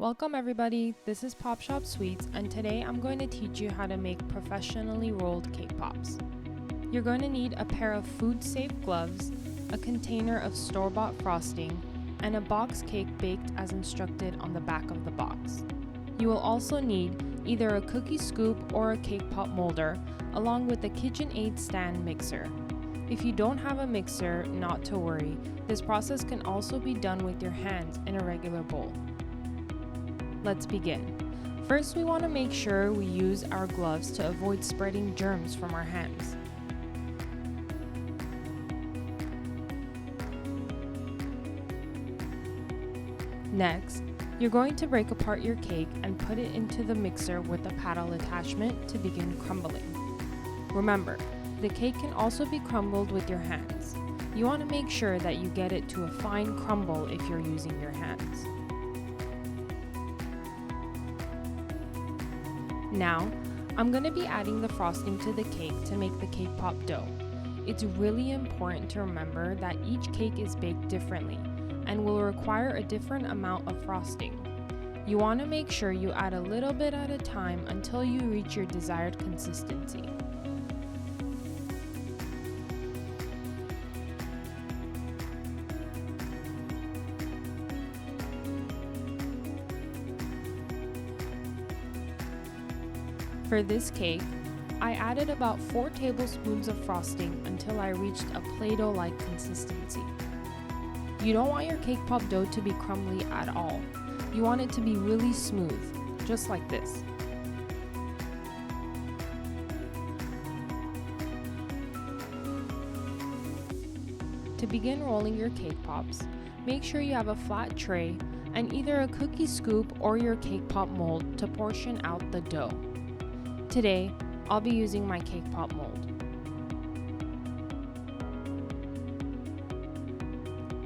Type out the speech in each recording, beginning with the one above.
Welcome everybody, this is PopShopSweets and today I'm going to teach you how to make professionally rolled cake pops. You're going to need a pair of food-safe gloves, a container of store-bought frosting, and a box cake baked as instructed on the back of the box. You will also need either a cookie scoop or a cake pop molder, along with a KitchenAid stand mixer. If you don't have a mixer, not to worry, this process can also be done with your hands in a regular bowl. Let's begin. First, we want to make sure we use our gloves to avoid spreading germs from our hands. Next, you're going to break apart your cake and put it into the mixer with a paddle attachment to begin crumbling. Remember, the cake can also be crumbled with your hands. You want to make sure that you get it to a fine crumble if you're using your hands. Now, I'm going to be adding the frosting to the cake to make the cake pop dough. It's really important to remember that each cake is baked differently and will require a different amount of frosting. You want to make sure you add a little bit at a time until you reach your desired consistency. For this cake, I added about 4 tablespoons of frosting until I reached a Play-Doh-like consistency. You don't want your cake pop dough to be crumbly at all. You want it to be really smooth, just like this. To begin rolling your cake pops, make sure you have a flat tray and either a cookie scoop or your cake pop mold to portion out the dough. Today, I'll be using my cake pop mold.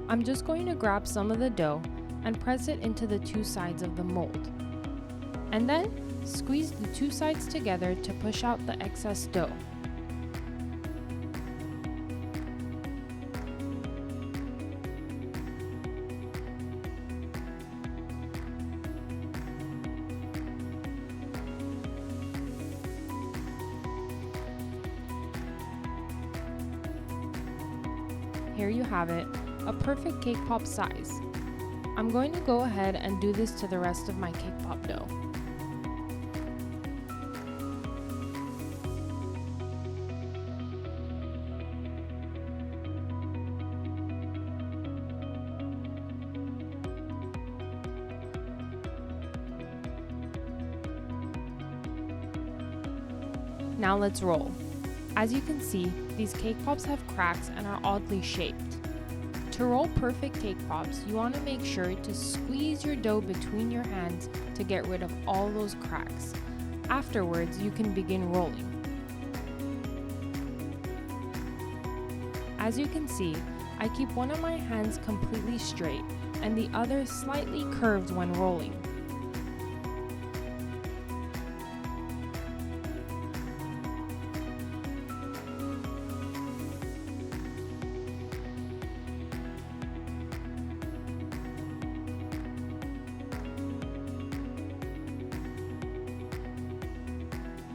I'm just going to grab some of the dough and press it into the 2 sides of the mold. And then, squeeze the 2 sides together to push out the excess dough. Here you have it, a perfect cake pop size. I'm going to go ahead and do this to the rest of my cake pop dough. Now let's roll. As you can see, these cake pops have cracks and are oddly shaped. To roll perfect cake pops, you want to make sure to squeeze your dough between your hands to get rid of all those cracks. Afterwards, you can begin rolling. As you can see, I keep one of my hands completely straight and the other slightly curved when rolling.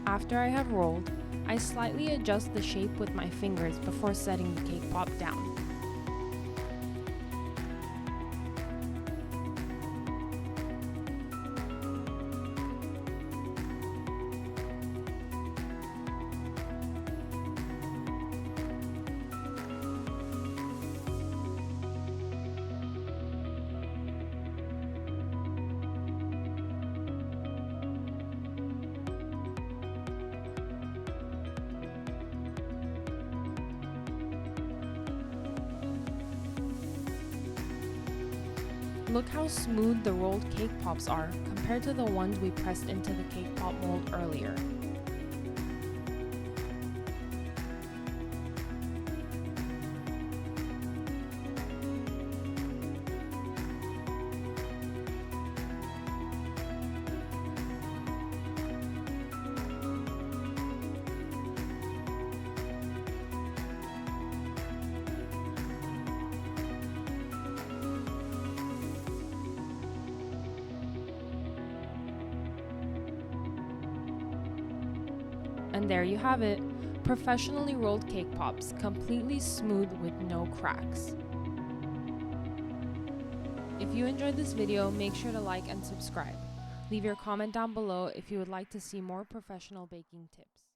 After I have rolled, I slightly adjust the shape with my fingers before setting the cake pop down. Look how smooth the rolled cake pops are compared to the ones we pressed into the cake pop mold earlier. And there you have it, professionally rolled cake pops, completely smooth with no cracks. If you enjoyed this video, make sure to like and subscribe. Leave your comment down below if you would like to see more professional baking tips.